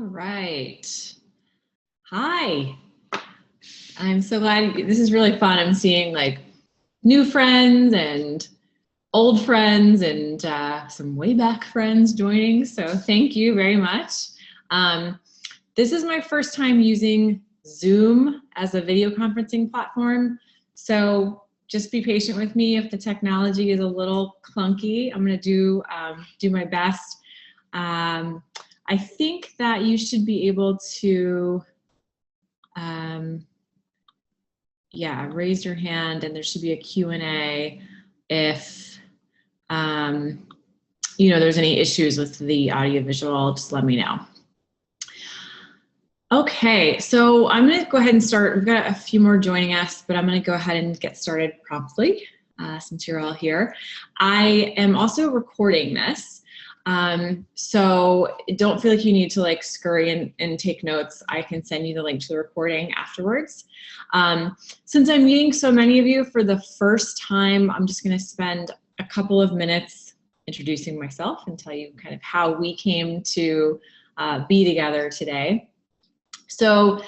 right. Hi. I'm so glad. This is really fun. I'm seeing like new friends and old friends and some way back friends joining. So thank you very much. This is my first time using Zoom as a video conferencing platform. So just be patient with me if the technology is a little clunky. I'm going to do my best. I think that you should be able to, raise your hand, and there should be a Q&A if, there's any issues with the audiovisual, just let me know. Okay, so I'm going to go ahead and start. We've got a few more joining us, but I'm going to go ahead and get started promptly since you're all here. I am also recording this. So don't feel like you need to like scurry and take notes. I can send you the link to the recording afterwards. Since I'm meeting so many of you for the first time, I'm just going to spend a couple of minutes introducing myself and tell you kind of how we came to be together today. So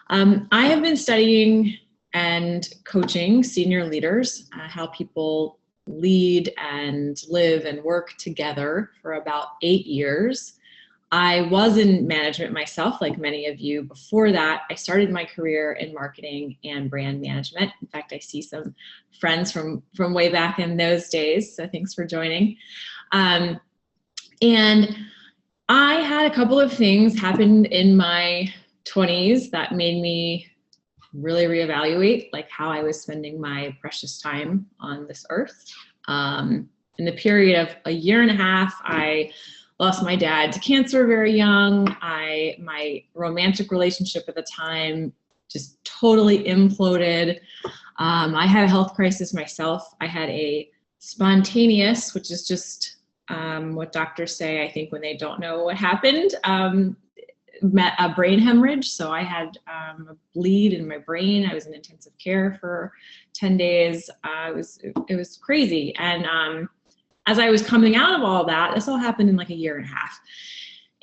I have been studying and coaching senior leaders, how people lead and live and work together for about 8 years. I was in management myself, like many of you. Before that, I started my career in marketing and brand management. In fact, I see some friends from way back in those days, so thanks for joining. And I had a couple of things happen in my 20s that made me really reevaluate like how I was spending my precious time on this earth. In the period of a year and a half, I lost my dad to cancer very young. My romantic relationship at the time just totally imploded. I had a health crisis myself. I had a spontaneous, which is just what doctors say, I think, when they don't know what happened, a brain hemorrhage. So I had a bleed in my brain. I was in intensive care for 10 days. It was crazy. And as I was coming out of all that, this all happened in like a year and a half.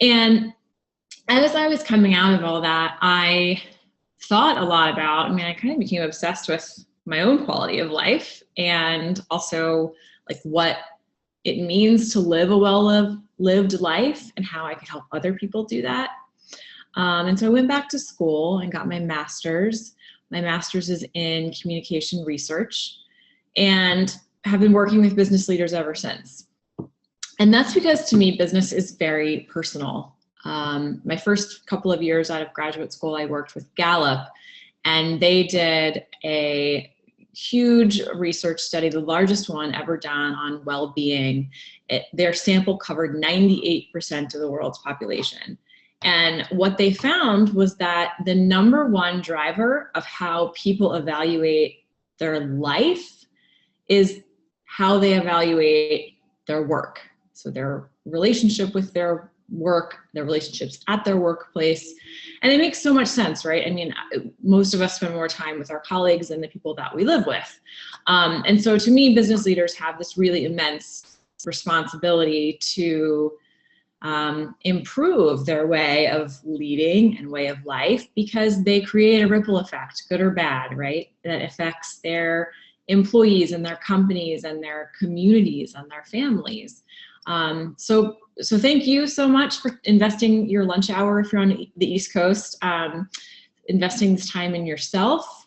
And as I was coming out of all that, I thought a lot about, I kind of became obsessed with my own quality of life and also like what it means to live a well-lived life and how I could help other people do that. And so I went back to school and got my master's. My master's is in communication research and have been working with business leaders ever since. And that's because to me, business is very personal. My first couple of years out of graduate school, I worked with Gallup, and they did a huge research study, the largest one ever done on well-being. Their sample covered 98% of the world's population. And what they found was that the #1 driver of how people evaluate their life is how they evaluate their work. So their relationship with their work, their relationships at their workplace. And it makes so much sense, right? Most of us spend more time with our colleagues than the people that we live with. And so to me, business leaders have this really immense responsibility to improve their way of leading and way of life, because they create a ripple effect, good or bad, right? That affects their employees and their companies and their communities and their families. So thank you so much for investing your lunch hour if you're on the East Coast, investing this time in yourself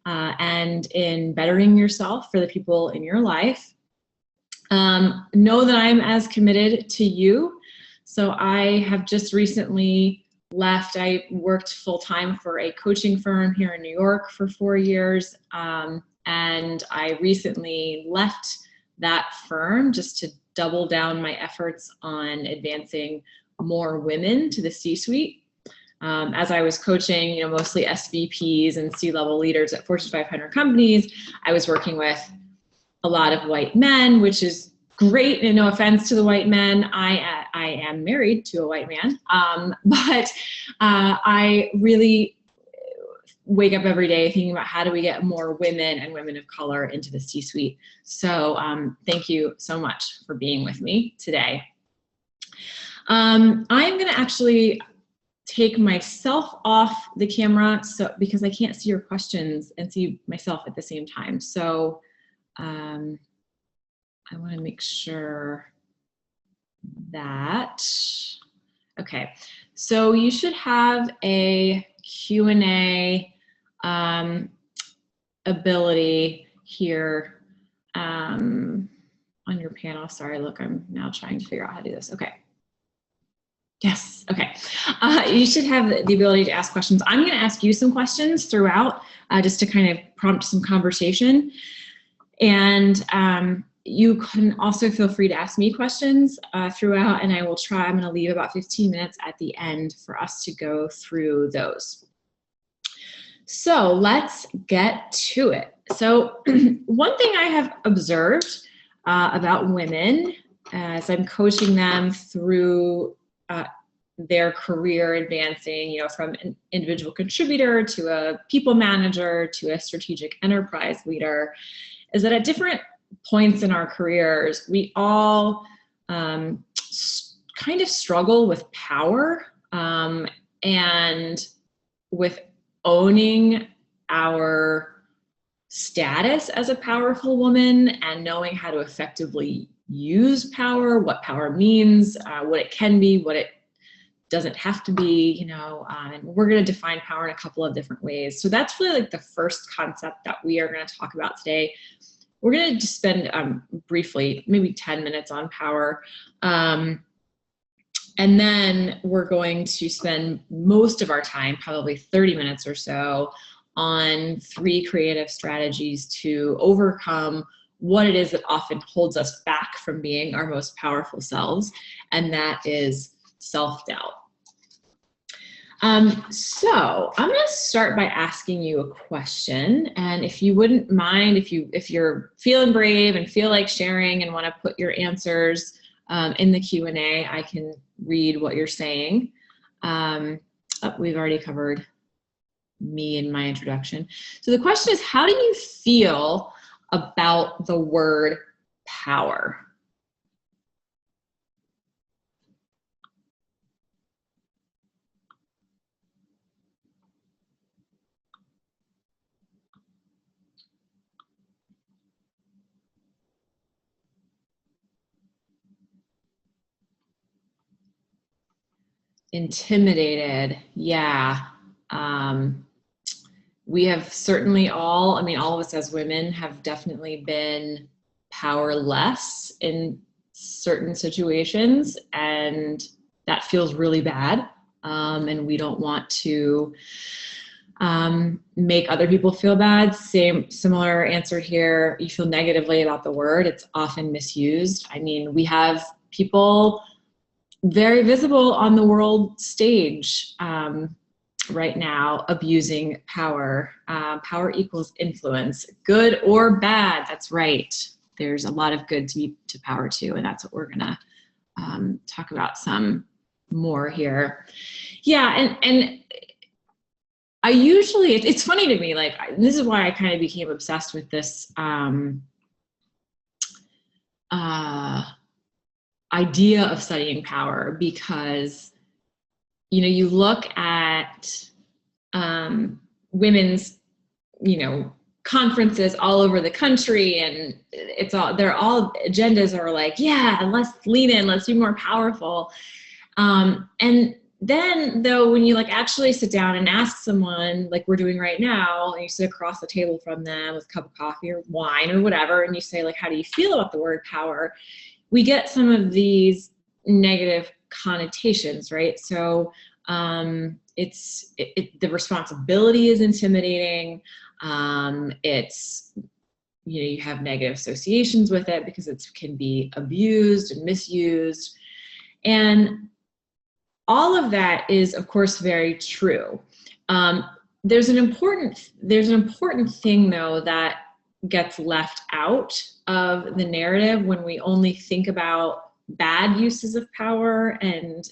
and in bettering yourself for the people in your life. Know that I'm as committed to you. So I have just recently left. I worked full-time for a coaching firm here in New York for 4 years. And I recently left that firm just to double down my efforts on advancing more women to the C-suite. As I was coaching, mostly SVPs and C-level leaders at Fortune 500 companies, I was working with a lot of white men, which is great, and no offense to the white men. I am married to a white man, but I really wake up every day thinking about how do we get more women and women of color into the C-suite. So thank you so much for being with me today. I'm going to actually take myself off the camera because I can't see your questions and see myself at the same time. So I want to make sure that, okay. So you should have a Q&A ability here on your panel. Sorry, look, I'm now trying to figure out how to do this. Okay. Yes, okay. You should have the ability to ask questions. I'm going to ask you some questions throughout just to kind of prompt some conversation. And you can also feel free to ask me questions throughout, and I will try. I'm going to leave about 15 minutes at the end for us to go through those. So let's get to it. So one thing I have observed about women as I'm coaching them through their career advancing, you know, from an individual contributor to a people manager to a strategic enterprise leader, is that at different points in our careers, we all kind of struggle with power and with owning our status as a powerful woman and knowing how to effectively use power, what power means, what it can be, what it doesn't have to be, you know, and we're going to define power in a couple of different ways. So that's really like the first concept that we are going to talk about today. We're going to just spend briefly, maybe 10 minutes on power. And then we're going to spend most of our time, probably 30 minutes or so, on 3 creative strategies to overcome what it is that often holds us back from being our most powerful selves, and that is self-doubt. So I'm going to start by asking you a question, and if you wouldn't mind, if you're feeling brave and feel like sharing and want to put your answers in the Q&A, I can read what you're saying. We've already covered me in my introduction. So the question is, how do you feel about the word power? Intimidated, yeah. We have certainly all, I mean, all of us as women have definitely been powerless in certain situations, and that feels really bad. And we don't want to make other people feel bad. Similar answer here. You feel negatively about the word. It's often misused. I mean, we have people very visible on the world stage right now abusing power. Power equals influence, good or bad. That's right. There's a lot of good to power too, and that's what we're gonna talk about some more here. Yeah, and I usually, it's funny to me, like, this is why I kind of became obsessed with this idea of studying power, because, you know, you look at women's, you know, conferences all over the country, and they're all agendas are like, yeah, let's lean in, let's be more powerful. And then though, when you like actually sit down and ask someone like we're doing right now, and you sit across the table from them with a cup of coffee or wine or whatever, and you say like, how do you feel about the word power? We get some of these negative connotations, right? So the responsibility is intimidating. It's, you know, you have negative associations with it because it can be abused and misused. And all of that is, of course, very true. There's an important thing, though, that gets left out of the narrative when we only think about bad uses of power and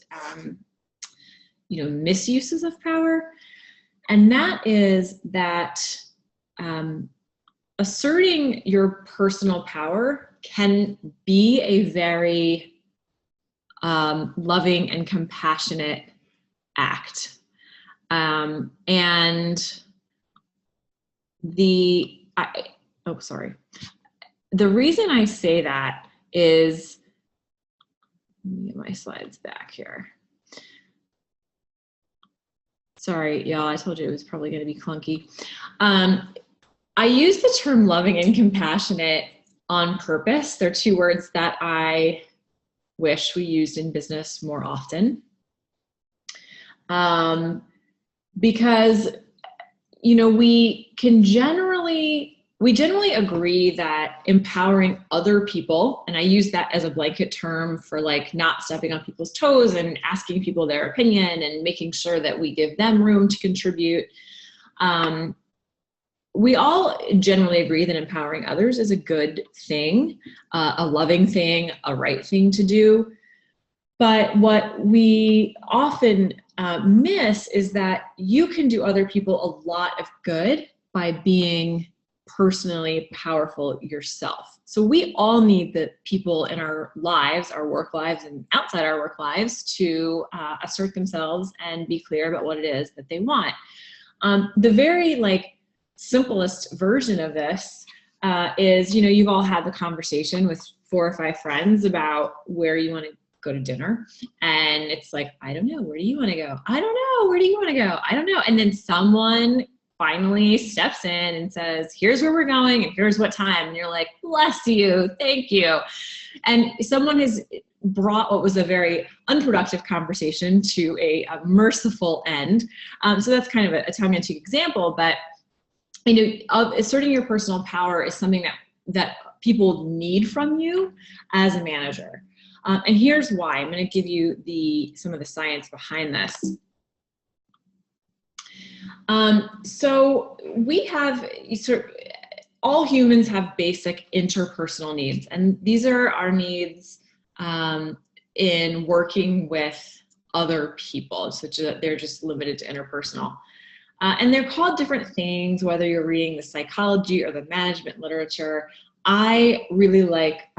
you know, misuses of power, and that is that asserting your personal power can be a very loving and compassionate act. And the reason I say that is, let me get my slides back here. Sorry, y'all, I told you it was probably going to be clunky. I use the term loving and compassionate on purpose. They're two words that I wish we used in business more often. Because, you know, we generally agree that empowering other people, and I use that as a blanket term for like not stepping on people's toes and asking people their opinion and making sure that we give them room to contribute. We all generally agree that empowering others is a good thing, a loving thing, a right thing to do. But what we often miss is that you can do other people a lot of good by being personally powerful yourself. So we all need the people in our lives, our work lives and outside our work lives, to assert themselves and be clear about what it is that they want. The very simplest version of this is, you know, you've all had the conversation with 4 or 5 friends about where you want to go to dinner, and it's like, I don't know, where do you want to go? I don't know, where do you want to go? I don't know. And then someone finally steps in and says, here's where we're going and here's what time. And you're like, bless you, thank you. And someone has brought what was a very unproductive conversation to a merciful end. So that's kind of a tongue-in-cheek example, but you know, asserting your personal power is something that people need from you as a manager. And here's why. I'm going to give you some of the science behind this. So we have all humans have basic interpersonal needs, and these are our needs in working with other people, such that they're just limited to interpersonal. And they're called different things, whether you're reading the psychology or the management literature. I really like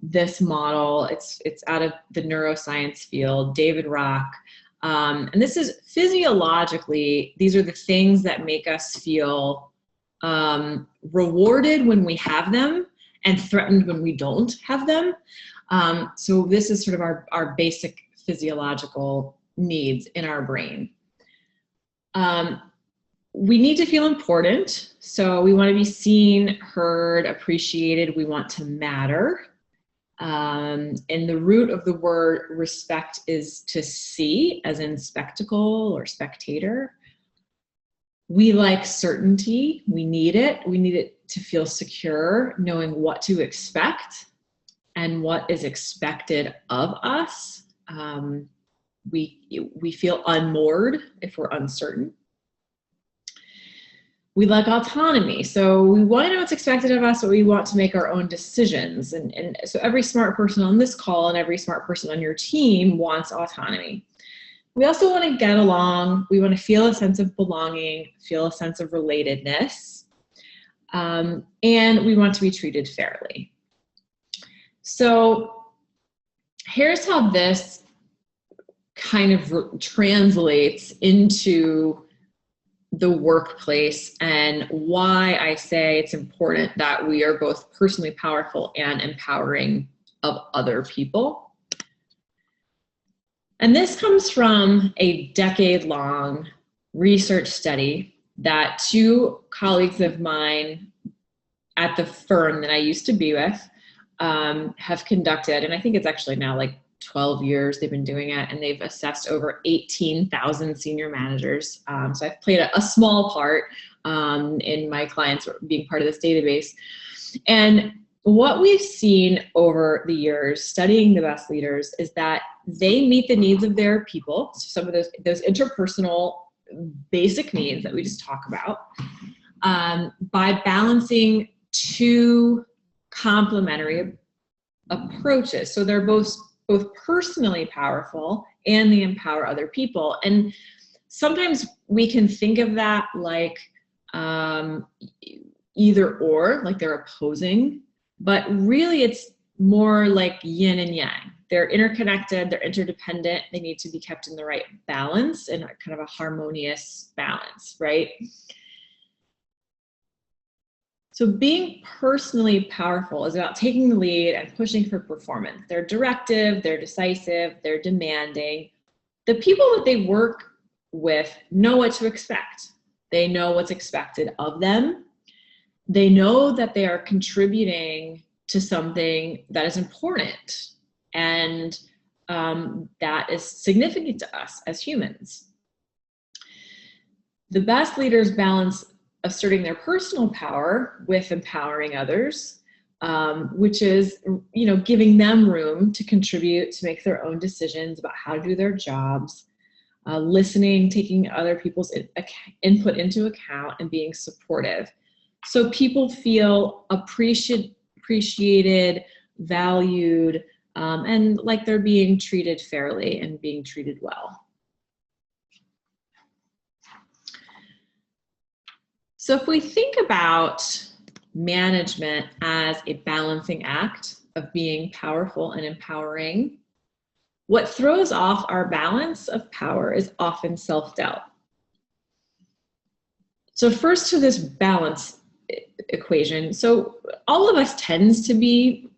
this model. It's out of the neuroscience field, David Rock. And this is physiologically, these are the things that make us feel rewarded when we have them and threatened when we don't have them. So this is sort of our basic physiological needs in our brain. We need to feel important. So we want to be seen, heard, appreciated. We want to matter. And the root of the word respect is to see, as in spectacle or spectator. We like certainty. We need it. We need it to feel secure, knowing what to expect and what is expected of us. We feel unmoored if we're uncertain. We like autonomy. So we want to know what's expected of us, but we want to make our own decisions. And so every smart person on this call and every smart person on your team wants autonomy. We also want to get along. We want to feel a sense of belonging, feel a sense of relatedness, and we want to be treated fairly. So here's how this kind of translates into the workplace and why I say it's important that we are both personally powerful and empowering of other people. And this comes from a decade-long research study that 2 colleagues of mine at the firm that I used to be with have conducted. And I think it's actually now like 12 years they've been doing it, and they've assessed over 18,000 senior managers. So I've played a small part in my clients being part of this database. And what we've seen over the years studying the best leaders is that they meet the needs of their people, so some of those interpersonal basic needs that we just talk about, by balancing 2 complementary approaches. So they're both personally powerful and they empower other people. And sometimes we can think of that like either or, like they're opposing, but really it's more like yin and yang. They're interconnected, they're interdependent, they need to be kept in the right balance and kind of a harmonious balance, right? So being personally powerful is about taking the lead and pushing for performance. They're directive, they're decisive, they're demanding. The people that they work with know what to expect. They know what's expected of them. They know that they are contributing to something that is important and that is significant to us as humans. The best leaders balance asserting their personal power with empowering others, which is, giving them room to contribute, to make their own decisions about how to do their jobs, listening, taking other people's input into account, and being supportive. So people feel appreciated, valued, and like they're being treated fairly and being treated well. So if we think about management as a balancing act of being powerful and empowering, what throws off our balance of power is often self-doubt. So first, to this balance equation. So all of us tends to be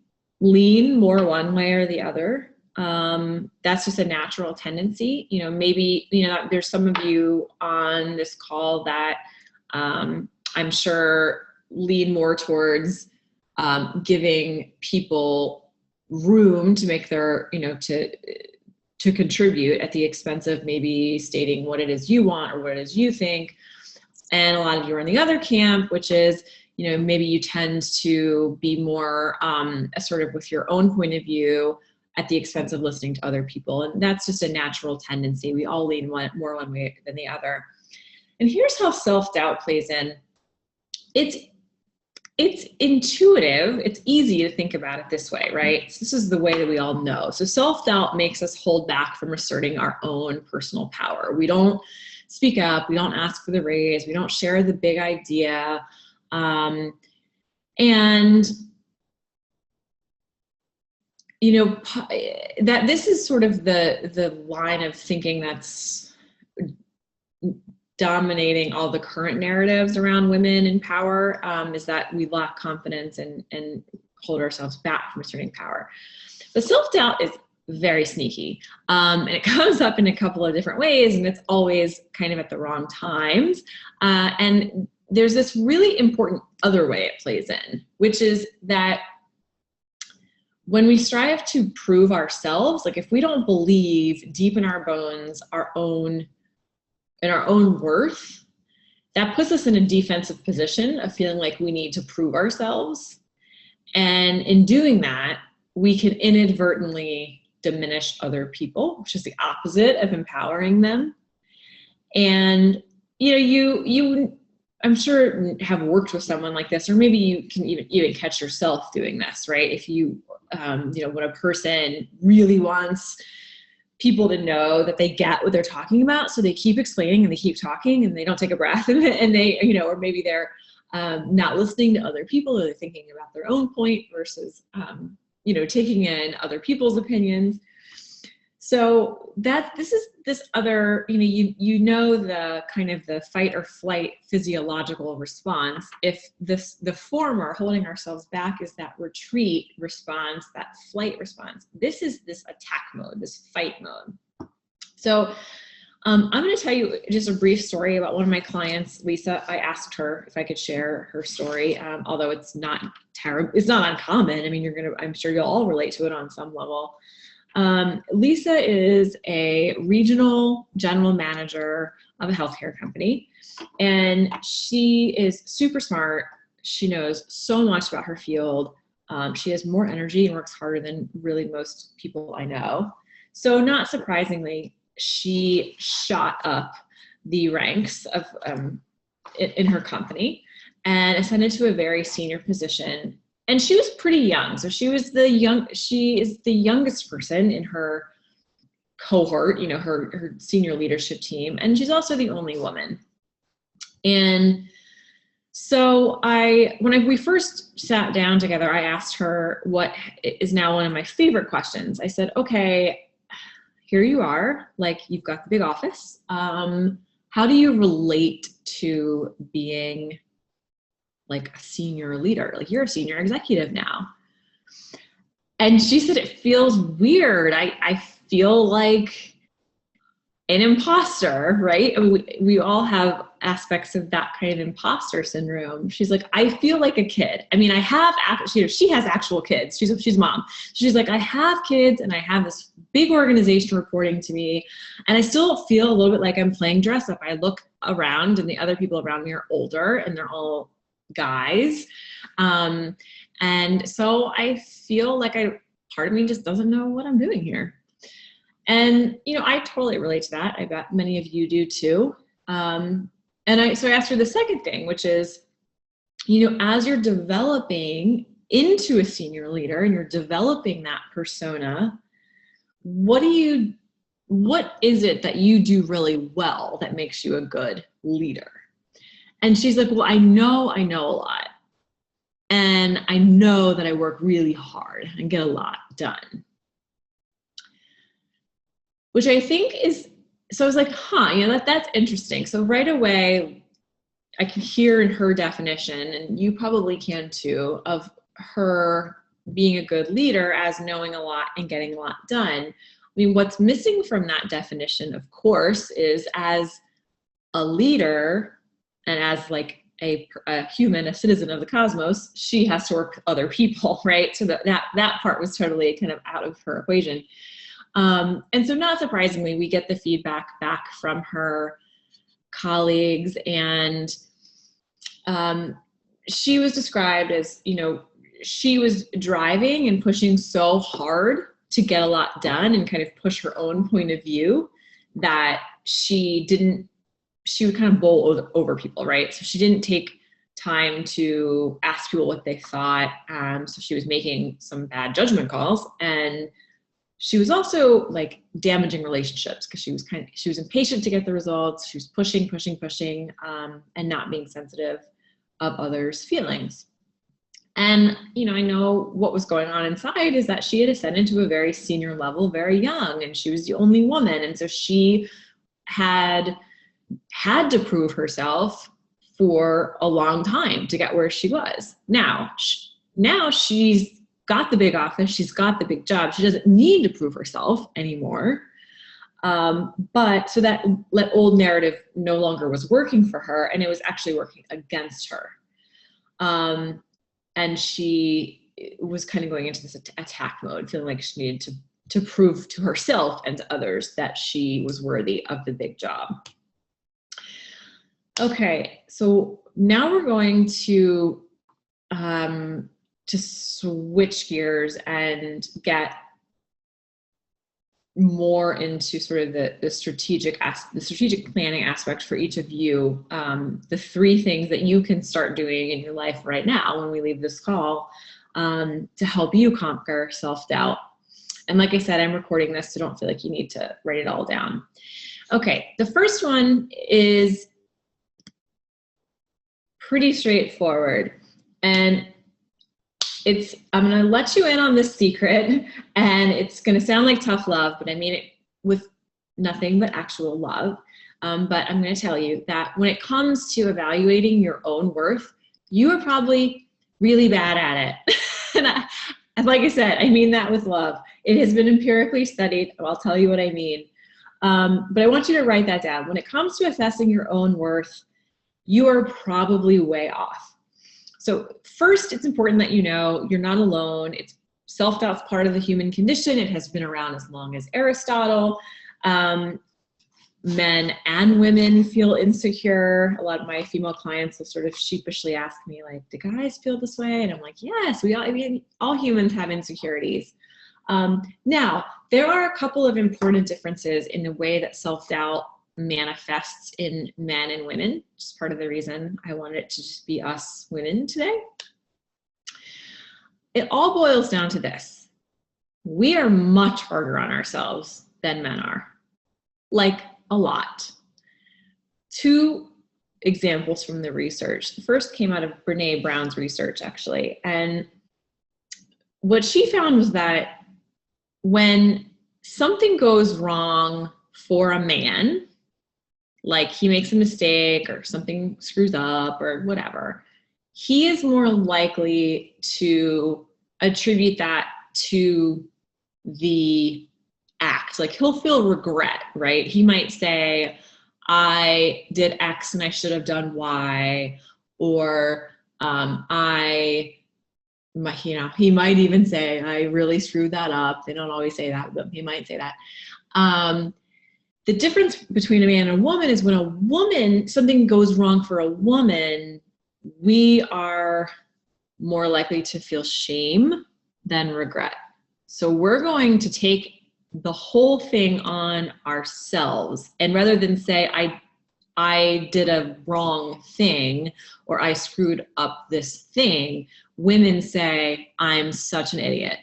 lean more one way or the other. That's just a natural tendency. Maybe, there's some of you on this call that I'm sure lean more towards giving people room to make their, to contribute at the expense of maybe stating what it is you want or what it is you think. And a lot of you are in the other camp, which is, maybe you tend to be more assertive with your own point of view at the expense of listening to other people. And that's just a natural tendency. We all lean more one way than the other. And here's how self-doubt plays in. It's intuitive. It's easy to think about it this way, right? So this is the way that we all know. So self-doubt makes us hold back from asserting our own personal power. We don't speak up. We don't ask for the raise. We don't share the big idea. And, that this is sort of the line of thinking that's dominating all the current narratives around women in power, is that we lack confidence and hold ourselves back from asserting power. But self-doubt is very sneaky, and it comes up in a couple of different ways, and it's always kind of at the wrong times. And there's this really important other way it plays in, which is that when we strive to prove ourselves, like if we don't believe deep in our bones our own worth, that puts us in a defensive position of feeling like we need to prove ourselves. And in doing that, we can inadvertently diminish other people, which is the opposite of empowering them. And you I'm sure have worked with someone like this, or maybe you can even catch yourself doing this, right? If you, when a person really wants people to know that they get what they're talking about, so they keep explaining and they keep talking and they don't take a breath, and they, or maybe they're not listening to other people, or they're thinking about their own point versus, taking in other people's opinions. So this is this other, the kind of the fight or flight physiological response. If the former, holding ourselves back, is that retreat response, that flight response, this is this attack mode, this fight mode. So I'm going to tell you just a brief story about one of my clients, Lisa. I asked her if I could share her story, although it's not terrible, it's not uncommon. I mean, I'm sure you'll all relate to it on some level. Lisa is a regional general manager of a healthcare company, and she is super smart. She knows so much about her field. She has more energy and works harder than really most people I know. So not surprisingly, she shot up the ranks of in her company and ascended to a very senior position. And she was pretty young. So she is the youngest person in her cohort, her senior leadership team. And she's also the only woman. And So when we first sat down together, I asked her what is now one of my favorite questions. I said, okay, here you are, like you've got the big office. How do you relate to being like a senior leader? Like you're a senior executive now. And she said, it feels weird. I feel like an imposter, right? We all have aspects of that kind of imposter syndrome. She's like, I feel like a kid. I mean, I have, she has actual kids. She's mom. She's like, I have kids and I have this big organization reporting to me. And I still feel a little bit like I'm playing dress up. I look around and the other people around me are older and they're all guys. And so I feel like part of me just doesn't know what I'm doing here. And, you know, I totally relate to that. I bet many of you do too. So I asked her the second thing, which is, you know, as you're developing into a senior leader and you're developing that persona, what is it that you do really well that makes you a good leader? And she's like, well, I know a lot. And I know that I work really hard and get a lot done. Which I think is, so I was like, you know, that's interesting. So right away, I can hear in her definition, and you probably can too, of her being a good leader as knowing a lot and getting a lot done. I mean, what's missing from that definition, of course, is as a leader and as like a human, a citizen of the cosmos, she has to work with other people, right? So that part was totally kind of out of her equation. And so not surprisingly, we get the feedback back from her colleagues, and she was described as, you know, she was driving and pushing so hard to get a lot done and kind of push her own point of view that she would kind of bowl over people, right? So she didn't take time to ask people what they thought. So she was making some bad judgment calls, and she was also like damaging relationships because she was impatient to get the results. She was pushing, and not being sensitive of others' feelings. And, you know, I know what was going on inside is that she had ascended to a very senior level, very young, and she was the only woman. And so she had to prove herself for a long time to get where she was. Now she's got the big office, she's got the big job, she doesn't need to prove herself anymore. But so that old narrative no longer was working for her, and it was actually working against her. And she was kind of going into this attack mode, feeling like she needed to prove to herself and to others that she was worthy of the big job. Okay, so now we're going to switch gears and get more into sort of the strategic planning aspect for each of you. The 3 things that you can start doing in your life right now when we leave this call to help you conquer self-doubt. And like I said, I'm recording this, so don't feel like you need to write it all down. Okay, the first one is pretty straightforward, and I'm going to let you in on this secret, and it's going to sound like tough love, but I mean it with nothing but actual love. But I'm going to tell you that when it comes to evaluating your own worth, you are probably really bad at it. And like I said, I mean that with love. It has been empirically studied. I'll tell you what I mean. But I want you to write that down. When it comes to assessing your own worth, you are probably way off. So first, it's important that you know you're not alone. Self-doubt's part of the human condition. It has been around as long as Aristotle. Men and women feel insecure. A lot of my female clients will sort of sheepishly ask me, like, do guys feel this way? And I'm like, yes, all humans have insecurities. Now, there are a couple of important differences in the way that self-doubt manifests in men and women, which is part of the reason I wanted it to just be us women today. It all boils down to this. We are much harder on ourselves than men are, like a lot. To examples from the research. The first came out of Brene Brown's research, actually. And what she found was that when something goes wrong for a man, like he makes a mistake or something screws up or whatever, he is more likely to attribute that to the act. Like he'll feel regret, right? He might say, I did X and I should have done Y, or he might even say, I really screwed that up. They don't always say that, but he might say that. The difference between a man and a woman is when a woman, something goes wrong for a woman, we are more likely to feel shame than regret. So we're going to take the whole thing on ourselves. And rather than say, I did a wrong thing or I screwed up this thing, women say, I'm such an idiot.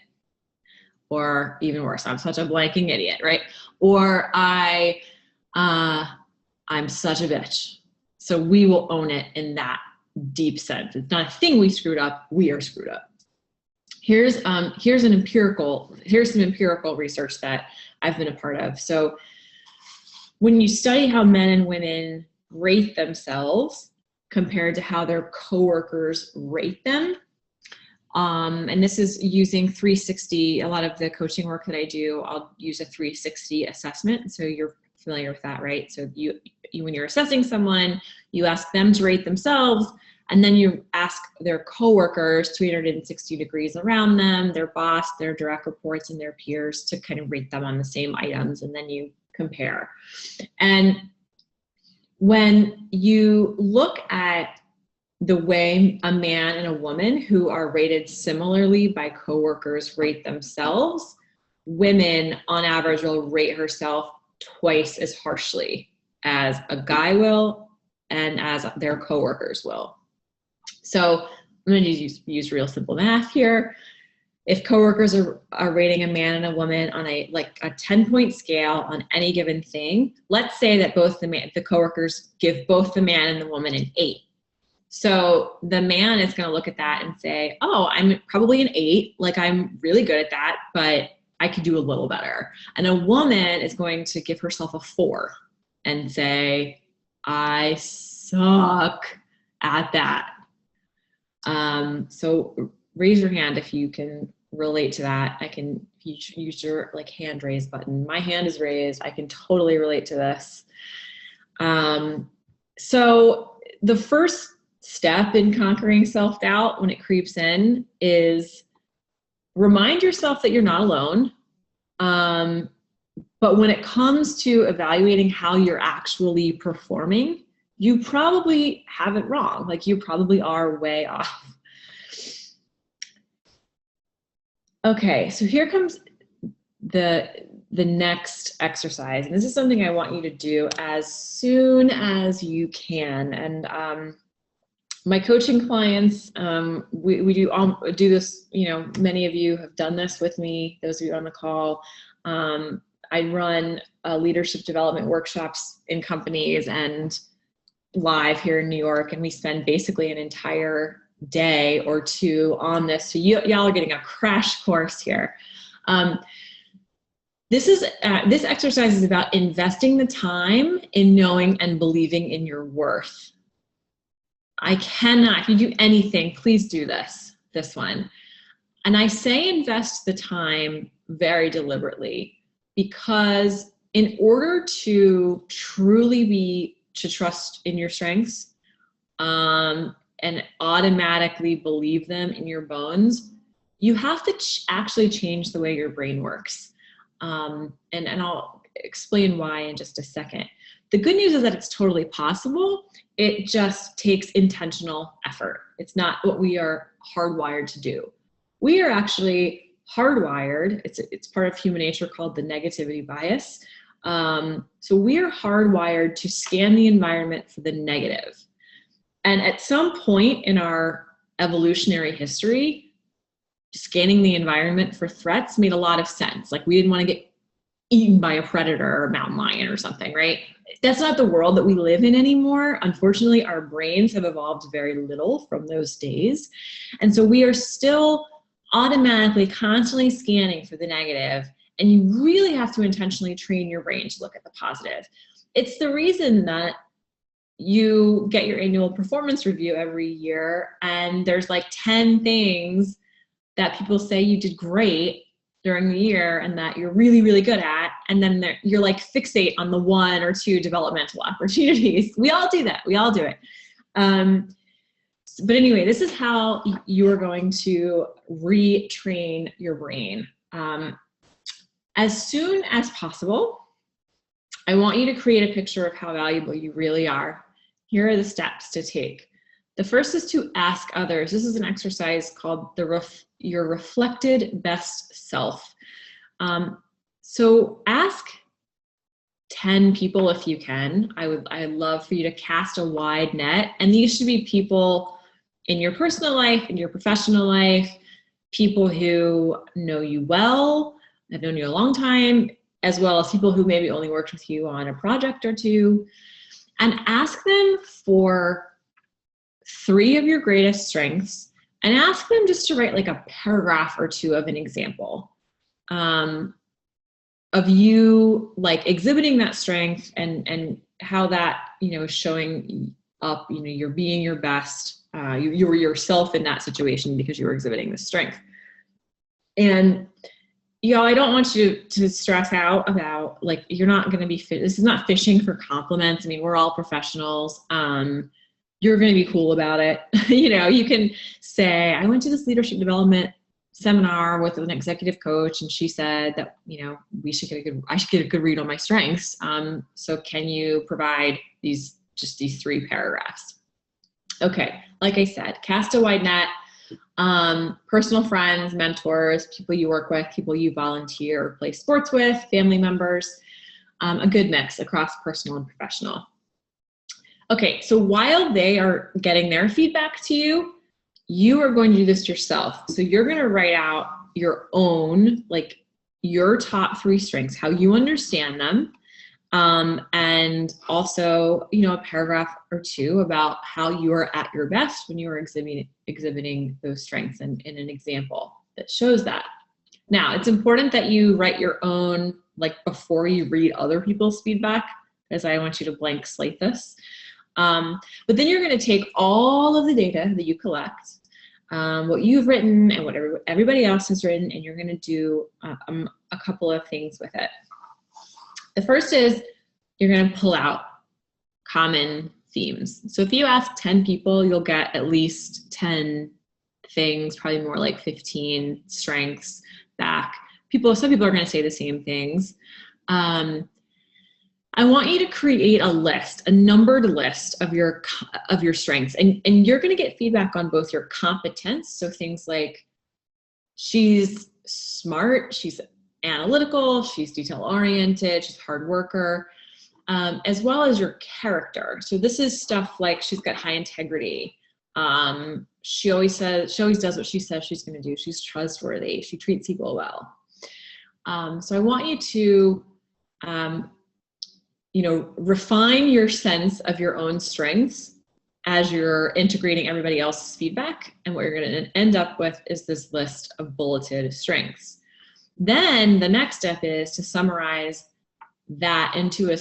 Or even worse, I'm such a blanking idiot, right? Or I'm such a bitch. So we will own it in that deep sense. It's not a thing we screwed up, we are screwed up. Here's some empirical research that I've been a part of. So when you study how men and women rate themselves compared to how their coworkers rate them, and this is using 360, a lot of the coaching work that I do, I'll use a 360 assessment. So you're familiar with that, right? So you when you're assessing someone, you ask them to rate themselves, and then you ask their coworkers 360 degrees around them, their boss, their direct reports, and their peers to kind of rate them on the same items, and then you compare. And when you look at the way a man and a woman who are rated similarly by coworkers rate themselves, women on average will rate herself twice as harshly as a guy will and as their coworkers will. So I'm going to use real simple math here. If coworkers are rating a man and a woman on a 10-point scale on any given thing, let's say that both the coworkers give both the man and the woman an 8. So the man is going to look at that and say, oh, I'm probably an 8. Like I'm really good at that, but I could do a little better. And a woman is going to give herself a 4 and say, I suck at that. So raise your hand if you can relate to that. I can use your hand raise button. My hand is raised. I can totally relate to this. So the first step in conquering self-doubt when it creeps in is remind yourself that you're not alone. But when it comes to evaluating how you're actually performing, you probably have it wrong. Like you probably are way off. Okay, so here comes the next exercise. And this is something I want you to do as soon as you can. And my coaching clients, we do this, many of you have done this with me, those of you on the call. I run leadership development workshops in companies and live here in New York, and we spend basically an entire day or two on this. So y'all are getting a crash course here. This exercise is about investing the time in knowing and believing in your worth. If you do anything, please do this one. And I say invest the time very deliberately, because in order to truly trust in your strengths and automatically believe them in your bones, you have to actually change the way your brain works. And I'll explain why in just a second. The good news is that it's totally possible. It just takes intentional effort. It's not what we are hardwired to do. We are actually hardwired. It's part of human nature called the negativity bias. So we are hardwired to scan the environment for the negative. And at some point in our evolutionary history, scanning the environment for threats made a lot of sense. Like we didn't want to get eaten by a predator or a mountain lion or something, right? That's not the world that we live in anymore. Unfortunately, our brains have evolved very little from those days. And so we are still automatically constantly scanning for the negative, and you really have to intentionally train your brain to look at the positive. It's the reason that you get your annual performance review every year, and there's like 10 things that people say you did great during the year and that you're really, really good at. And then you're like fixate on the 1 or 2 developmental opportunities. We all do that. We all do it. But anyway, this is how you are going to retrain your brain. As soon as possible, I want you to create a picture of how valuable you really are. Here are the steps to take. The first is to ask others. This is an exercise called your reflected best self. So ask 10 people if you can. I'd love for you to cast a wide net, and these should be people in your personal life, in your professional life, people who know you well, have known you a long time, as well as people who maybe only worked with you on a project or 2, and ask them for 3 of your greatest strengths, and ask them just to write like a paragraph or 2 of an example of you like exhibiting that strength and how that, is showing up, you're being your best, you were yourself in that situation because you were exhibiting this strength. And I don't want you to stress out about like, you're not going to be this is not fishing for compliments. I mean, we're all professionals. You're going to be cool about it. You can say, I went to this leadership development seminar with an executive coach, and she said that, I should get a good read on my strengths. So can you provide these 3 paragraphs? Okay. Like I said, cast a wide net. Personal friends, mentors, people you work with, people you volunteer or play sports with, family members, a good mix across personal and professional. Okay, so while they are getting their feedback to you, you are going to do this yourself. So you're going to write out your own, like your top 3 strengths, how you understand them, and also, a paragraph or 2 about how you are at your best when you are exhibiting those strengths in an example that shows that. Now, it's important that you write your own, like before you read other people's feedback, as I want you to blank slate this. But then you're going to take all of the data that you collect, what you've written and what everybody else has written, and you're going to do a couple of things with it. The first is you're going to pull out common themes. So if you ask 10 people, you'll get at least 10 things, probably more like 15 strengths back. Some people are going to say the same things. I want you to create a numbered list of your strengths, and you're going to get feedback on both your competence. So things like she's smart, she's analytical, she's detail oriented, she's a hard worker, as well as your character. So this is stuff like she's got high integrity. She always does what she says she's going to do. She's trustworthy. She treats people well. So I want you to, refine your sense of your own strengths as you're integrating everybody else's feedback. And what you're going to end up with is this list of bulleted strengths. Then the next step is to summarize that into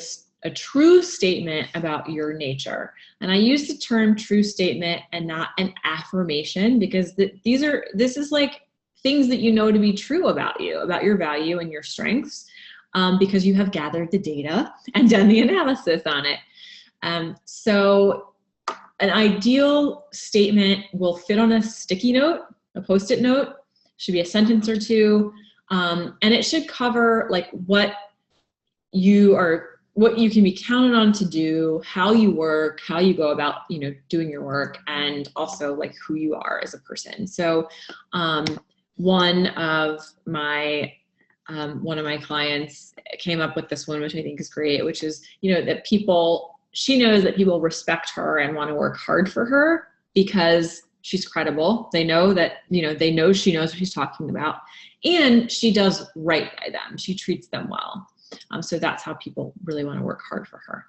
a true statement about your nature. And I use the term true statement and not an affirmation, because this is like things that you know to be true about you, about your value and your strengths, because you have gathered the data and done the analysis on it. So an ideal statement will fit on a sticky note, a Post-it note, should be a sentence or 2. And it should cover like what you can be counted on to do, how you work, how you go about, doing your work, and also like who you are as a person. So one of my clients came up with this one, which I think is great, which is, that she knows that people respect her and want to work hard for her because she's credible. They know that, she knows what she's talking about, and she does right by them. She treats them well. So that's how people really want to work hard for her.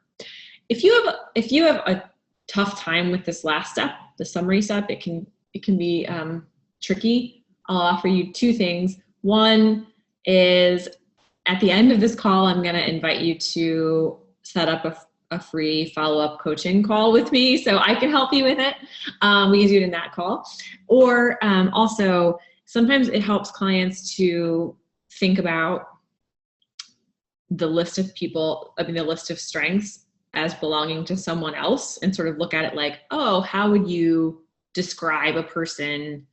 If you have a tough time with this last step, the summary step, it can be tricky. I'll offer you two things. One is at the end of this call, I'm going to invite you to set up a free follow-up coaching call with me so I can help you with it. We can do it in that call. Or also, sometimes it helps clients to think about the list of people, the list of strengths as belonging to someone else and sort of look at it like, oh, how would you describe a person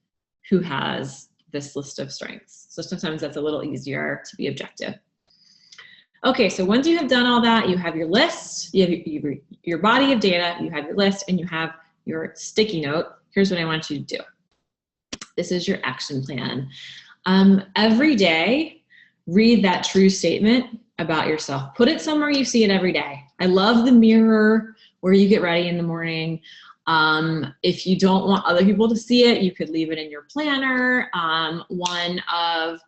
who has this list of strengths? So sometimes that's a little easier to be objective. Okay, so once you have done all that, you have your list, you have your body of data, you have your list, and you have your sticky note. Here's what I want you to do. This is your action plan. Every day, read that true statement about yourself. Put it somewhere you see it every day. I love the mirror where you get ready in the morning. If you don't want other people to see it, you could leave it in your planner. One of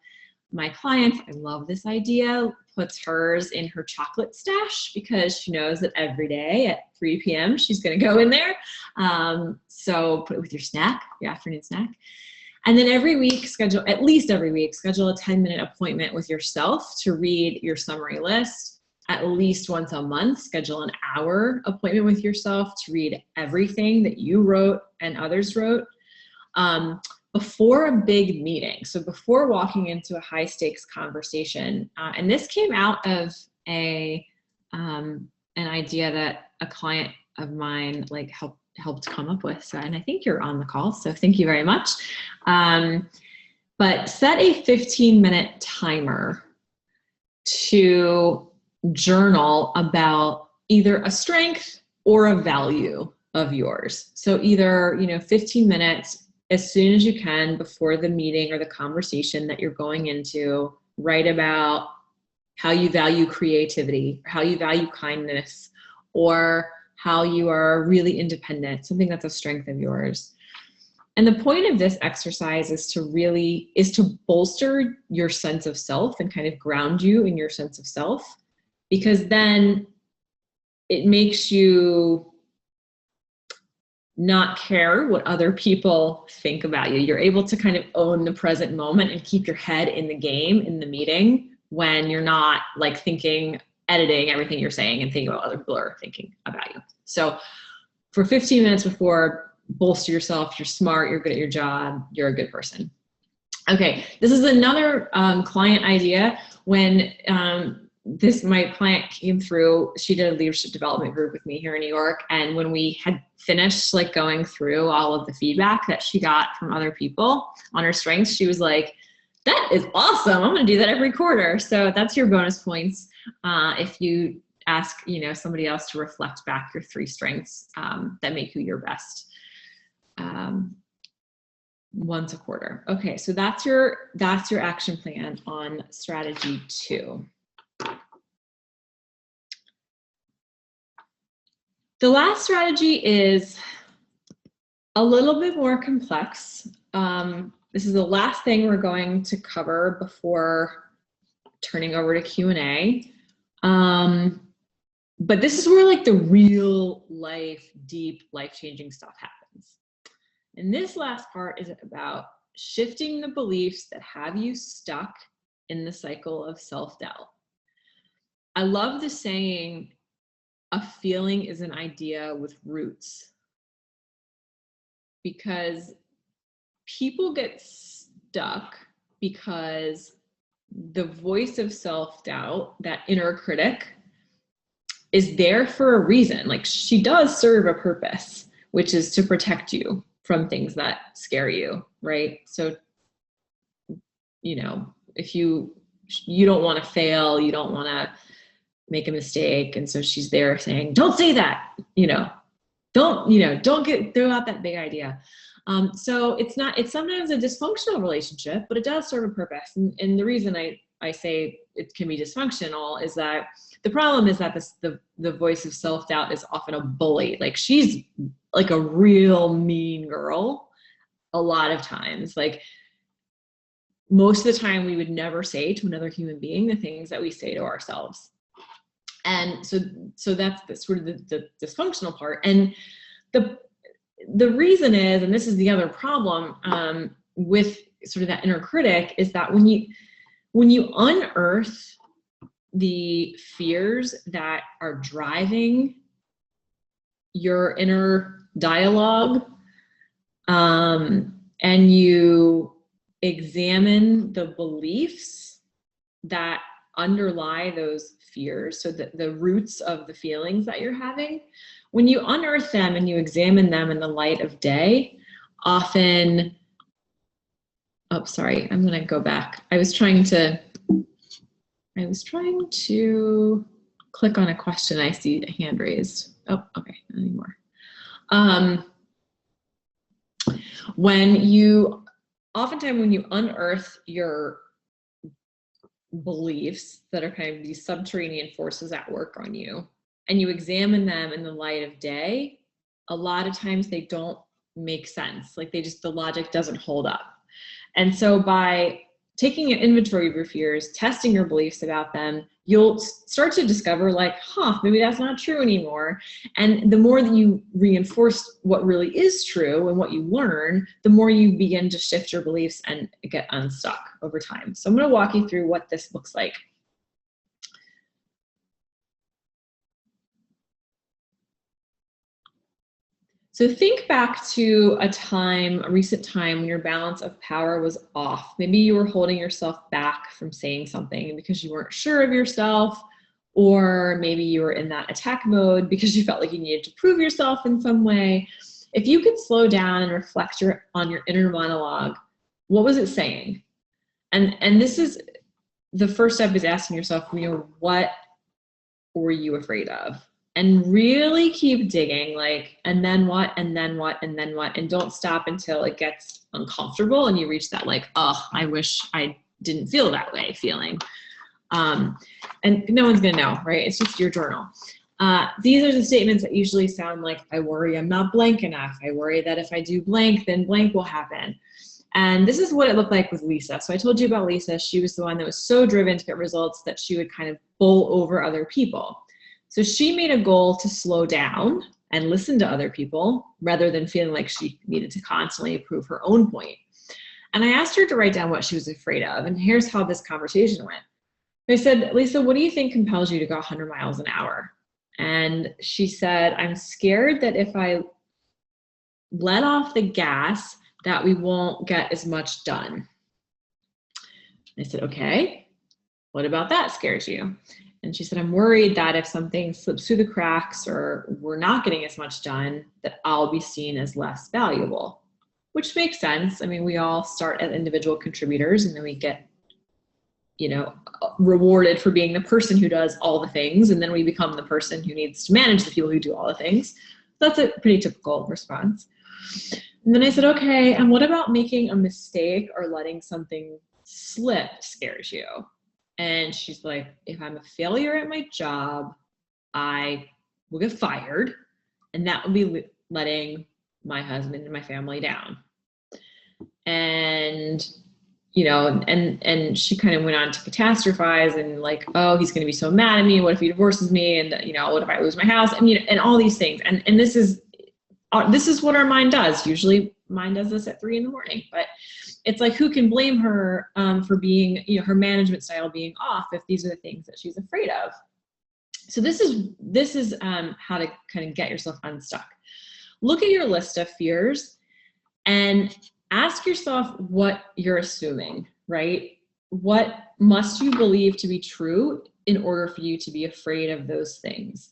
my clients, I love this idea, puts hers in her chocolate stash because she knows that every day at 3 p.m. she's gonna go in there. So put it with your snack, your afternoon snack. And then every week, at least every week, schedule a 10-minute appointment with yourself to read your summary list. At least once a month, schedule an hour appointment with yourself to read everything that you wrote and others wrote before a big meeting. So before walking into a high stakes conversation, and this came out of an idea that a client of mine helped come up with. So, and I think you're on the call, so thank you very much. But set a 15-minute timer to journal about either a strength or a value of yours. So either, 15 minutes as soon as you can before the meeting or the conversation that you're going into, write about how you value creativity, or how you value kindness, or how you are really independent, something that's a strength of yours. And the point of this exercise is to bolster your sense of self and kind of ground you in your sense of self, because then it makes you not care what other people think about you. You're able to kind of own the present moment and keep your head in the game, in the meeting, when you're not editing everything you're saying and thinking about what other people are thinking about you. So for 15 minutes before, bolster yourself. You're smart, you're good at your job, you're a good person. Okay, this is another client idea. When my client came through, she did a leadership development group with me here in New York. And when we had finished going through all of the feedback that she got from other people on her strengths, she was like, that is awesome. I'm gonna do that every quarter. So that's your bonus points. If you ask, somebody else to reflect back your 3 strengths that make you your best once a quarter. Okay, so that's your action plan on strategy 2. The last strategy is a little bit more complex. This is the last thing we're going to cover before turning over to Q&A. But this is where the real life, deep, life-changing stuff happens. And this last part is about shifting the beliefs that have you stuck in the cycle of self-doubt. I love the saying, a feeling is an idea with roots, because people get stuck because the voice of self-doubt, that inner critic, is there for a reason. She does serve a purpose, which is to protect you from things that scare you, right? So, if you don't want to fail, you don't want to make a mistake. And so she's there saying, don't say that, don't throw out that big idea. So it's sometimes a dysfunctional relationship, but it does serve a purpose. And the reason I say it can be dysfunctional is that the problem is that the voice of self-doubt is often a bully. She's a real mean girl a lot of times. most of the time we would never say to another human being the things that we say to ourselves. And so that's the sort of the dysfunctional part. And the reason is, and this is the other problem with sort of that inner critic, is that when you unearth the fears that are driving your inner dialogue, and you examine the beliefs that underlie those fears, so that the roots of the feelings that you're having, when you unearth them and you examine them in the light of day, often, oh, sorry, I'm gonna go back. I was trying to click on a question. I see a hand raised. Oh, okay, not anymore. Oftentimes when you unearth your beliefs that are kind of these subterranean forces at work on you, and you examine them in the light of day, a lot of times they don't make sense. Like the logic doesn't hold up. And so by taking an inventory of your fears, testing your beliefs about them, you'll start to discover like, maybe that's not true anymore. And the more that you reinforce what really is true and what you learn, the more you begin to shift your beliefs and get unstuck over time. So I'm going to walk you through what this looks like. So think back to a recent time when your balance of power was off. Maybe you were holding yourself back from saying something because you weren't sure of yourself, or maybe you were in that attack mode because you felt like you needed to prove yourself in some way. If you could slow down and reflect on your inner monologue, what was it saying? And this is the first step, is asking yourself, what were you afraid of? And really keep digging, like, and then what, and then what, and then what, and don't stop until it gets uncomfortable and you reach that like, I wish I didn't feel that way feeling. And no one's gonna know, right? It's just your journal. These are the statements that usually sound like, I worry I'm not blank enough. I worry that if I do blank, then blank will happen. And this is what it looked like with Lisa. So I told you about Lisa. She was the one that was so driven to get results that she would kind of bowl over other people. So she made a goal to slow down and listen to other people rather than feeling like she needed to constantly prove her own point. And I asked her to write down what she was afraid of. And here's how this conversation went. I said, Lisa, what do you think compels you to go 100 miles an hour? And she said, I'm scared that if I let off the gas, that we won't get as much done. I said, okay, what about that scares you? And she said, I'm worried that if something slips through the cracks or we're not getting as much done, that I'll be seen as less valuable, which makes sense. I mean, we all start as individual contributors and then we get, rewarded for being the person who does all the things. And then we become the person who needs to manage the people who do all the things. That's a pretty typical response. And then I said, okay, and what about making a mistake or letting something slip scares you? And she's like, if I'm a failure at my job, I will get fired. And that would be letting my husband and my family down. And, and she kind of went on to catastrophize and like, oh, he's going to be so mad at me. What if he divorces me? And, what if I lose my house? I mean, and all these things. And this is what our mind does. Usually mine does this at 3 a.m, but it's like, who can blame her for being, her management style being off if these are the things that she's afraid of. So this is how to kind of get yourself unstuck. Look at your list of fears and ask yourself what you're assuming, right? What must you believe to be true in order for you to be afraid of those things?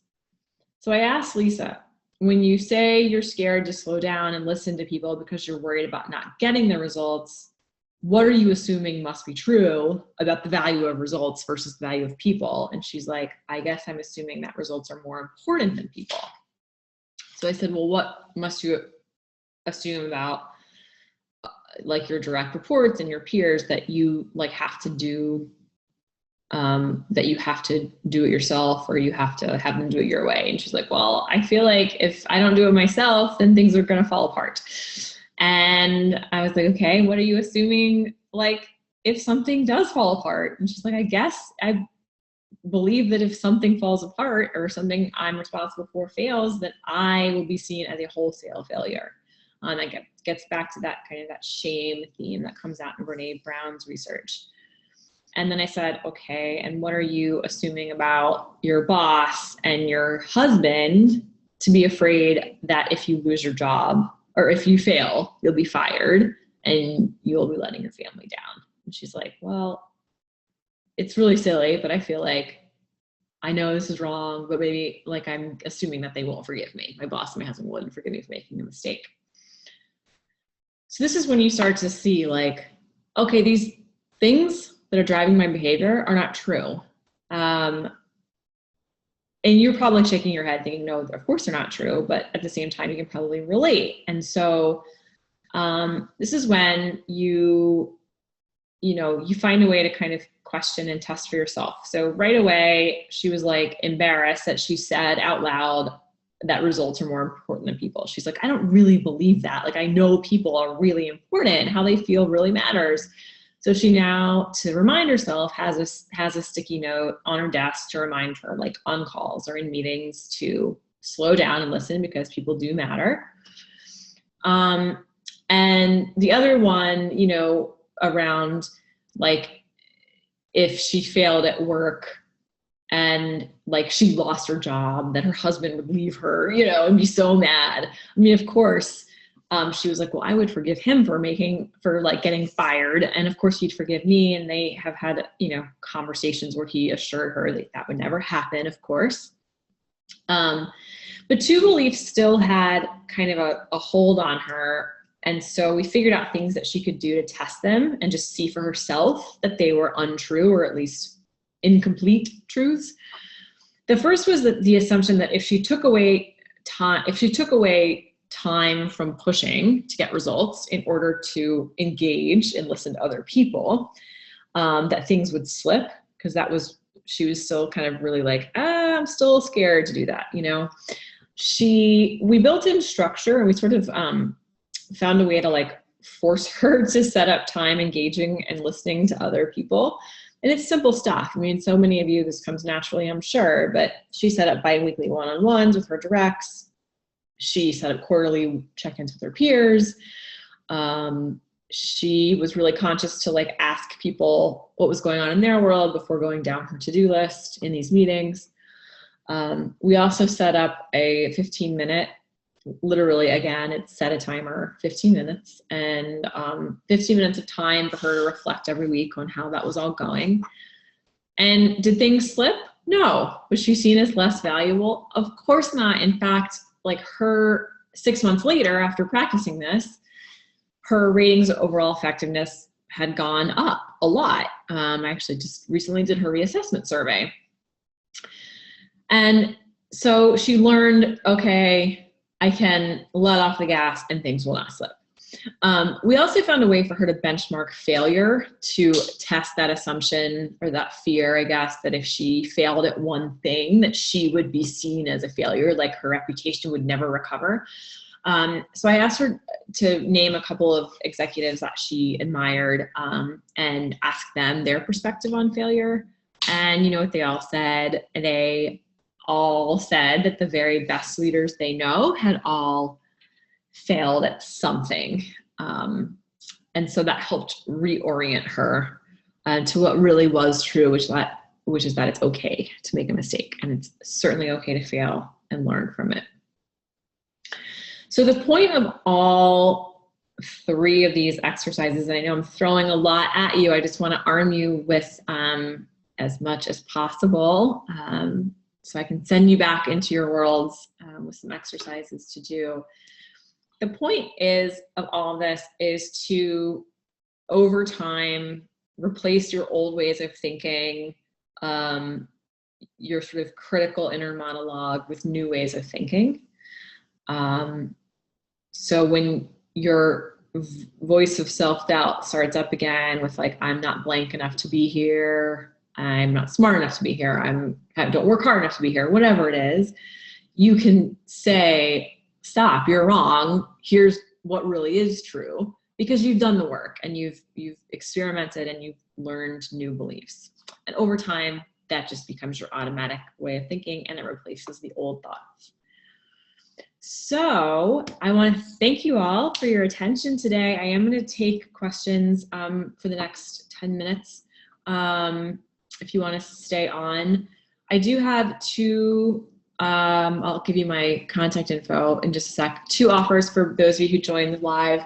So I asked Lisa, when you say you're scared to slow down and listen to people because you're worried about not getting the results, what are you assuming must be true about the value of results versus the value of people? And she's like, I guess I'm assuming that results are more important than people. So I said, well, what must you assume about like your direct reports and your peers that you like have to do, that you have to do it yourself or you have to have them do it your way? And she's like, well, I feel like if I don't do it myself, then things are going to fall apart. And I was like, okay, what are you assuming like if something does fall apart? And she's like, I guess I believe that if something falls apart or something I'm responsible for fails, that I will be seen as a wholesale failure. And that gets back to that kind of that shame theme that comes out in Brene Brown's research. And then I said, okay, and what are you assuming about your boss and your husband to be afraid that if you lose your job or if you fail, you'll be fired and you'll be letting your family down? And she's like, well, it's really silly, but I feel like I know this is wrong, but maybe like I'm assuming that they won't forgive me. My boss and my husband wouldn't forgive me for making a mistake. So this is when you start to see like, okay, these things that are driving my behavior are not true. And you're probably shaking your head thinking, no, of course they're not true, but at the same time, you can probably relate. And so this is when you find a way to kind of question and test for yourself. So right away, she was like embarrassed that she said out loud that results are more important than people. She's like, I don't really believe that. Like, I know people are really important. How they feel really matters. So she now, to remind herself, has a sticky note on her desk to remind her, like on calls or in meetings, to slow down and listen because people do matter. And the other one, around like if she failed at work and like she lost her job, then her husband would leave her, and be so mad. I mean, of course, she was like, well, I would forgive him for getting fired. And of course he'd forgive me. And they have had, conversations where he assured her that that would never happen, of course. But two beliefs still had kind of a hold on her. And so we figured out things that she could do to test them and just see for herself that they were untrue, or at least incomplete truths. The first was the assumption that if she took away time from pushing to get results in order to engage and listen to other people, that things would slip, because she was still kind of really like, I'm still scared to do that. We built in structure, and we sort of found a way to like force her to set up time engaging and listening to other people. And it's simple stuff. I mean, so many of you, this comes naturally, I'm sure, but she set up bi-weekly one-on-ones with her directs. She set up quarterly check-ins with her peers. She was really conscious to like ask people what was going on in their world before going down her to-do list in these meetings. We also set up a 15-minute, literally, again, it's set a timer, 15 minutes, and 15 minutes of time for her to reflect every week on how that was all going. And did things slip? No. Was she seen as less valuable? Of course not. In fact, like her 6 months later, after practicing this, her ratings of overall effectiveness had gone up a lot. I actually just recently did her reassessment survey. And so she learned, okay, I can let off the gas and things will not slip. We also found a way for her to benchmark failure to test that assumption, or that fear, I guess, that if she failed at one thing, that she would be seen as a failure, like her reputation would never recover. So I asked her to name a couple of executives that she admired and ask them their perspective on failure. And you know what they all said? They all said that the very best leaders they know had all failed at something. And so that helped reorient her to what really was true, which is that it's okay to make a mistake, and it's certainly okay to fail and learn from it. So the point of all three of these exercises, and I know I'm throwing a lot at you, I just want to arm you with as much as possible, so I can send you back into your worlds with some exercises to do. The point of all of this is to, over time, replace your old ways of thinking, your sort of critical inner monologue, with new ways of thinking. So when your voice of self-doubt starts up again with like, I'm not blank enough to be here, I'm not smart enough to be here, I don't work hard enough to be here, whatever it is, you can say, stop, you're wrong. Here's what really is true. because you've done the work and you've experimented and you've learned new beliefs. And over time, that just becomes your automatic way of thinking, and it replaces the old thoughts. So I want to thank you all for your attention today. I am going to take questions for the next 10 minutes. If you want to stay on, I do have two, I'll give you my contact info in just a sec, 2 offers for those of you who joined live.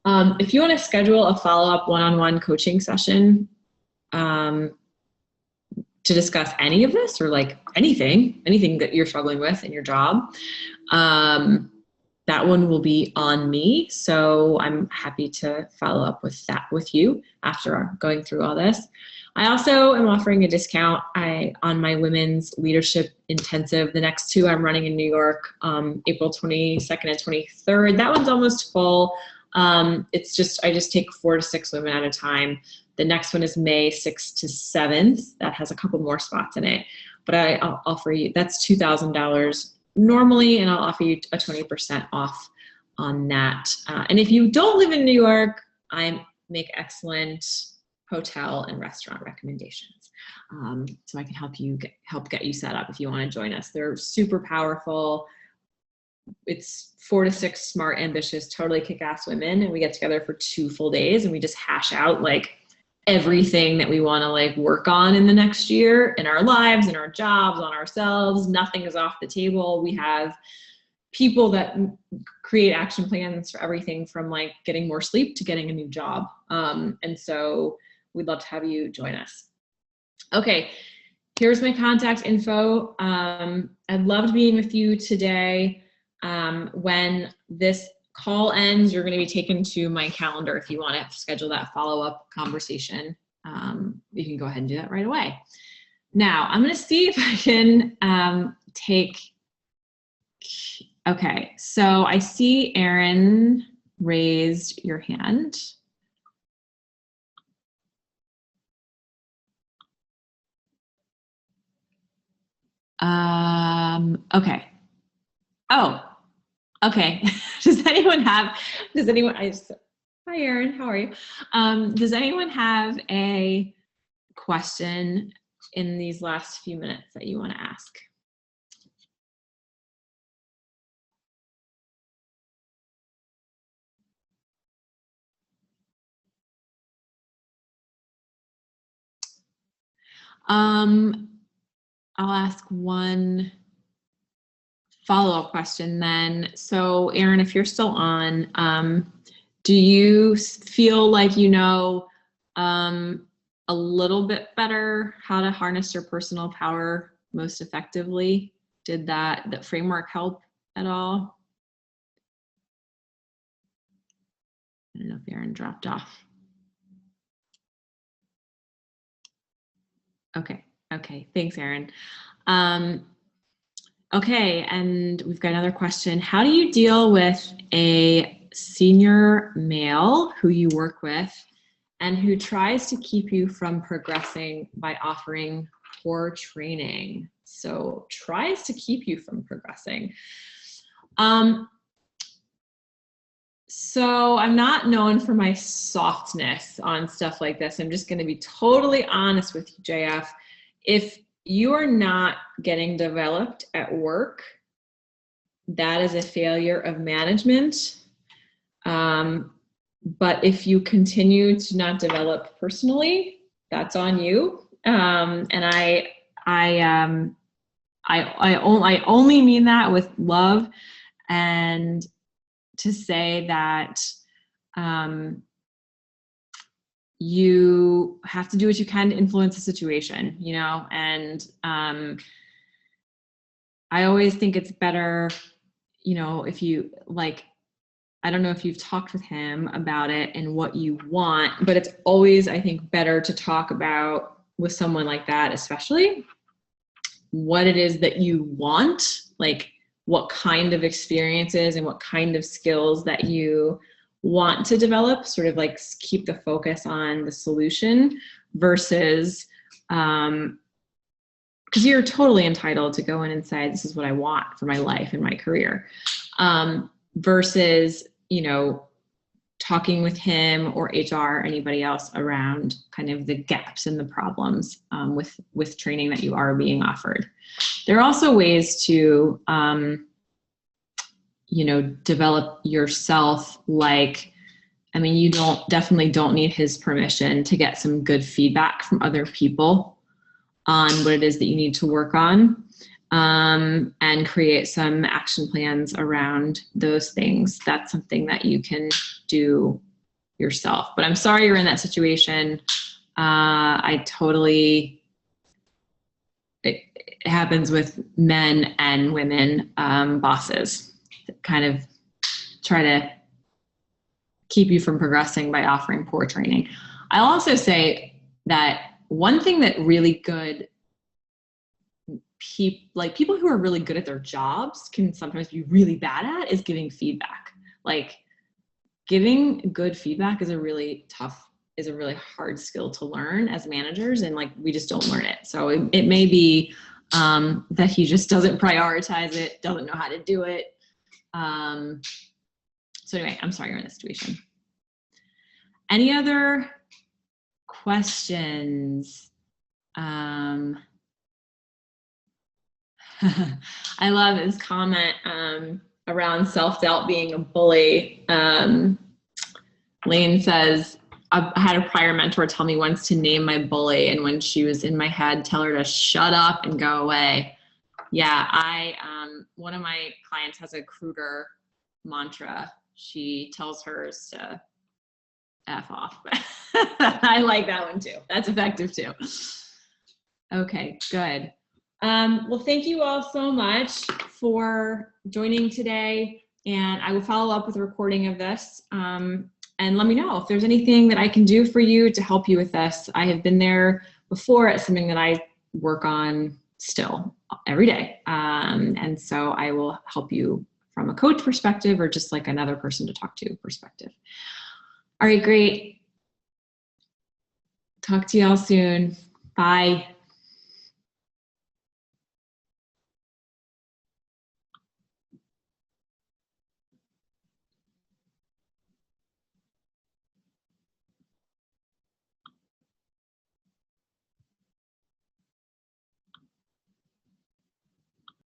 If you want to schedule a follow-up one-on-one coaching session to discuss any of this, or like anything that you're struggling with in your job, that one will be on me. So I'm happy to follow up with that with you after going through all this. I also am offering a discount on my women's leadership intensive. The next 2 I'm running in New York, April 22nd and 23rd. That one's almost full. I just take 4 to 6 women at a time. The next one is May 6th to 7th. That has a couple more spots in it, but I'll offer you, that's $2,000 normally, and I'll offer you a 20% off on that. And if you don't live in New York, I make excellent hotel and restaurant recommendations. So I can help get you set up if you want to join us. They're super powerful. It's 4 to 6 smart, ambitious, totally kick-ass women, and we get together for 2 full days and we just hash out like everything that we want to like work on in the next year in our lives, in our jobs, on ourselves. Nothing is off the table. We have people that create action plans for everything from like getting more sleep to getting a new job. And so we'd love to have you join us. Okay, here's my contact info. I loved being with you today. When this call ends, you're going to be taken to my calendar if you want to schedule that follow-up conversation. You can go ahead and do that right away. Now, I'm going to see if I can okay, so I see Erin raised your hand. Okay. Oh, okay. Hi Erin, how are you? Does anyone have a question in these last few minutes that you want to ask? I'll ask one follow-up question then. So Erin, if you're still on, do you feel like you know a little bit better how to harness your personal power most effectively? Did that framework help at all? I don't know if Erin dropped off. Okay, thanks, Erin. Okay, and we've got another question. How do you deal with a senior male who you work with and who tries to keep you from progressing by offering poor training? So tries to keep you from progressing. So I'm not known for my softness on stuff like this. I'm just going to be totally honest with you, JF. If you are not getting developed at work, that is a failure of management. But if you continue to not develop personally, that's on you. And I only mean that with love, and to say that you have to do what you can to influence the situation, you know, and I always think it's better, you know, if you like, I don't know if you've talked with him about it and what you want, but it's always, I think, better to talk about with someone like that, especially what it is that you want, like what kind of experiences and what kind of skills that you want to develop, sort of like keep the focus on the solution versus, because you're totally entitled to go in and say, this is what I want for my life and my career, versus, you know, talking with him or HR or anybody else around kind of the gaps and the problems with training that you are being offered. There are also ways to, you know, develop yourself, like, I mean, you definitely don't need his permission to get some good feedback from other people on what it is that you need to work on, and create some action plans around those things. That's something that you can do yourself. But I'm sorry you're in that situation. It happens with men and women bosses that kind of try to keep you from progressing by offering poor training. I'll also say that one thing that really good people who are really good at their jobs can sometimes be really bad at is giving feedback. Like, giving good feedback is a really hard skill to learn as managers, and like, we just don't learn it. So it may be that he just doesn't prioritize it, doesn't know how to do it. So anyway, I'm sorry you're in this situation. Any other questions? I love his comment around self-doubt being a bully. Lane says, I had a prior mentor tell me once to name my bully, and when she was in my head, tell her to shut up and go away. Yeah, one of my clients has a Kruger mantra. She tells hers to F off. I like that one too. That's effective too. Okay, good. Well, thank you all so much for joining today, and I will follow up with a recording of this. And let me know if there's anything that I can do for you to help you with this. I have been there before. It's something that I work on still every day. And so I will help you from a coach perspective or just like another person to talk to perspective. All right, great. Talk to y'all soon. Bye.